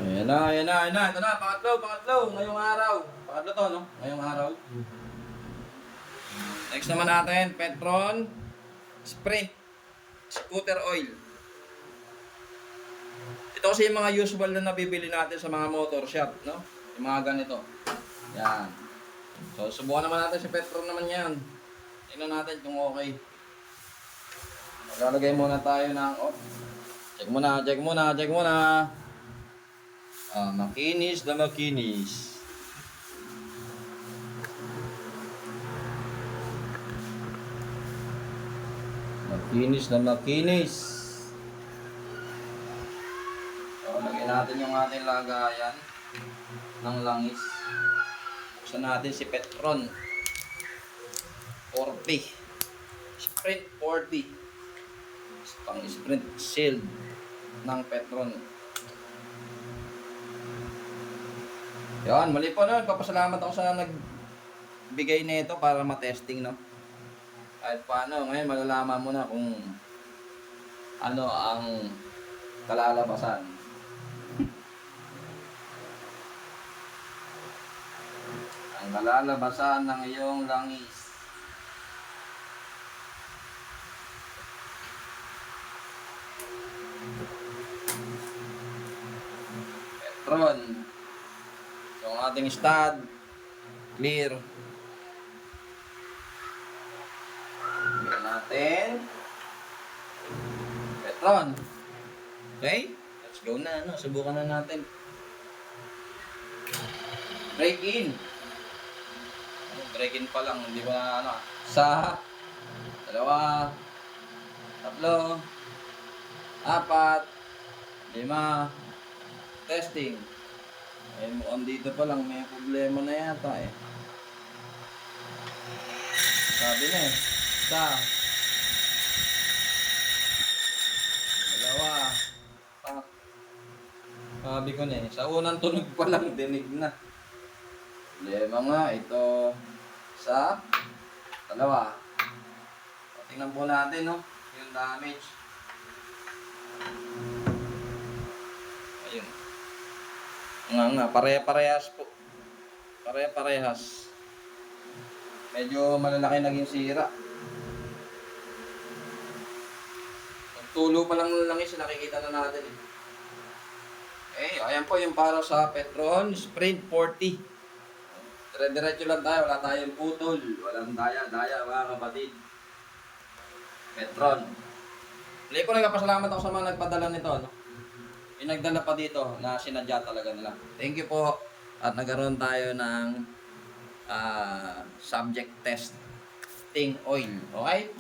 Ayan na, ayan na, ayan na. Ito na, pangatlo. Ngayong araw. Pangatlo to, no? Ngayong araw. Next naman natin, Petron Sprint Scooter Oil. Ito kasi yung mga usual na nabibili natin sa mga motor shop, no? Yung mga ganito. Yan. So, subukan naman natin si Petron naman yan. Tingnan natin kung okay. Maglalagay muna tayo ng off. Check muna. Makinis na makinis. Makinis na makinis. So, lagyan natin yung ating lagayan ng langis. Buksan natin si Petron 40. Sprint 40. Pang sprint shield ng Petron. Yan, mali po nun. Papasalamat ako sa nagbigay nito para matesting, no? Kahit paano, ngayon malalaman mo na kung ano ang kalalabasan. Ang kalalabasan ng iyong langis. Petron. So, ang ating stud, clear. Clear natin. Petron. Okay? Let's go na, no? Subukan na natin. Break in. Break in pa lang, hindi ba ano? Isa, dalawa, tatlo, apat, lima, testing. Eh, mukhang dito pa lang may problema na yata eh. Sabi na eh. Isa. Dalawa. Sabi ko na eh. Sa unang tunog pa lang, dinig na. Problema nga, ito. Isa. Dalawa. Tingnan po natin, no? Yung damage. Ayun. Nga, pare-parehas po. Pare-parehas. Medyo malalaki naging sira. Tulo pa lang ng langis, nakikita na natin eh. Okay, ayan po yung para sa Petron Sprint 40. Dire-diretso lang tayo, wala tayong putol. Walang daya-daya mga kapatid. Petron. Muli po, nagpapasalamat ako sa mga nagpadala nito, no? Yung nagdala pa dito na sinadya talaga nila. Thank you po. At nagkaroon tayo ng subject testing oil. Okay?